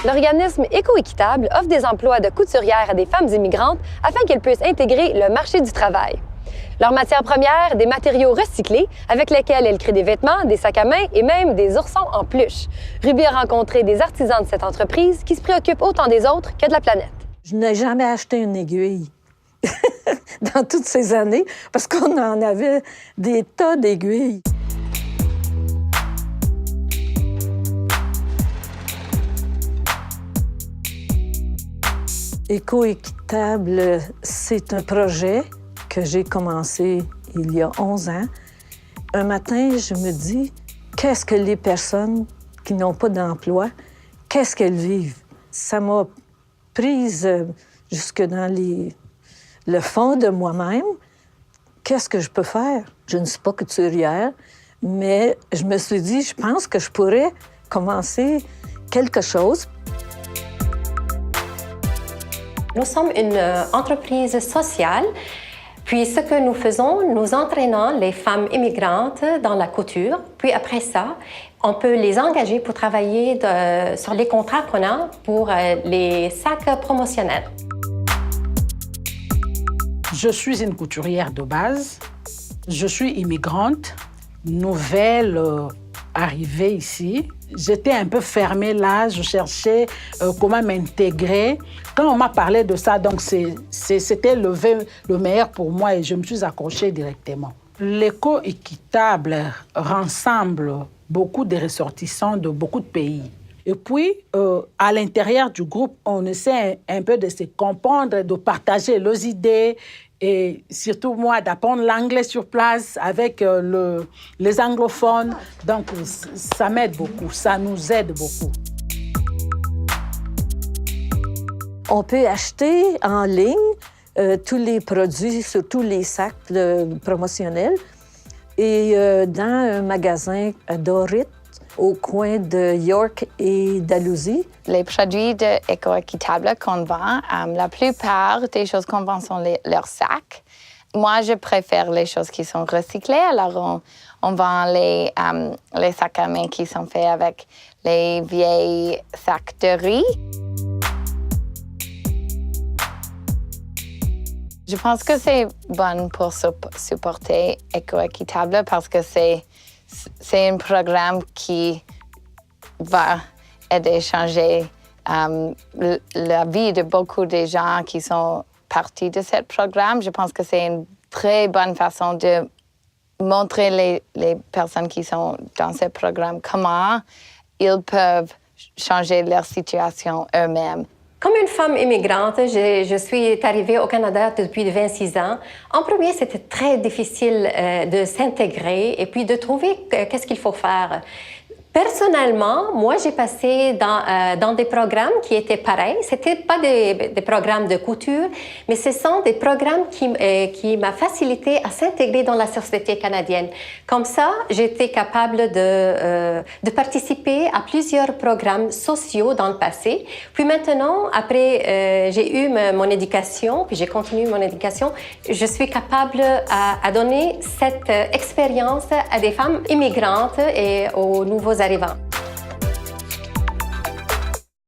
l'organisme Éco-Équitable offre des emplois de couturière à des femmes immigrantes afin qu'elles puissent intégrer le marché du travail. Leur matière première, des matériaux recyclés avec lesquels elles créent des vêtements, des sacs à main et même des oursons en peluche. Ruby a rencontré des artisans de cette entreprise qui se préoccupent autant des autres que de la planète. Je n'ai jamais acheté une aiguille dans toutes ces années parce qu'on en avait des tas d'aiguilles. Éco-Équitable, c'est un projet que j'ai commencé il y a 11 ans. Un matin, je me dis, qu'est-ce que les personnes qui n'ont pas d'emploi, qu'est-ce qu'elles vivent? Ça m'a prise jusque dans le fond de moi-même. Qu'est-ce que je peux faire? Je ne suis pas couturière, mais je me suis dit, je pense que je pourrais commencer quelque chose. Nous sommes une entreprise sociale. Puis ce que nous faisons, nous entraînons les femmes immigrantes dans la couture. Puis après ça, on peut les engager pour travailler sur les contrats qu'on a pour les sacs promotionnels. Je suis une couturière de base. Je suis immigrante, nouvelle arrivée ici. J'étais un peu fermée là, je cherchais comment m'intégrer. Quand on m'a parlé de ça, donc c'était le meilleur pour moi et je me suis accrochée directement. L'éco-équitable rassemble beaucoup de ressortissants de beaucoup de pays. Et puis, à l'intérieur du groupe, on essaie un peu de se comprendre, de partager leurs idées et surtout moi, d'apprendre l'anglais sur place avec les anglophones. Donc, ça m'aide beaucoup, ça nous aide beaucoup. On peut acheter en ligne tous les produits, surtout les sacs promotionnels. Et dans un magasin à Dorit, au coin de York et Dalhousie. Les produits d'éco-équitable qu'on vend, la plupart des choses qu'on vend sont leurs sacs. Moi, je préfère les choses qui sont recyclées. Alors, on vend les sacs à main qui sont faits avec les vieilles sacs de riz. Je pense que c'est bon pour supporter Éco-Équitable parce que c'est un programme qui va aider à changer la vie de beaucoup de gens qui sont partis de ce programme. Je pense que c'est une très bonne façon de montrer les personnes qui sont dans ce programme comment ils peuvent changer leur situation eux-mêmes. Comme une femme immigrante, je suis arrivée au Canada depuis 26 ans. En premier, c'était très difficile de s'intégrer et puis de trouver qu'est-ce qu'il faut faire. Personnellement, moi, j'ai passé dans des programmes qui étaient pareils. C'était pas des programmes de couture, mais ce sont des programmes qui m'ont facilité à s'intégrer dans la société canadienne. Comme ça, j'étais capable de participer à plusieurs programmes sociaux dans le passé. Puis maintenant, après, j'ai eu mon éducation, puis j'ai continué mon éducation. Je suis capable à donner cette expérience à des femmes immigrantes et aux nouveaux arrivants.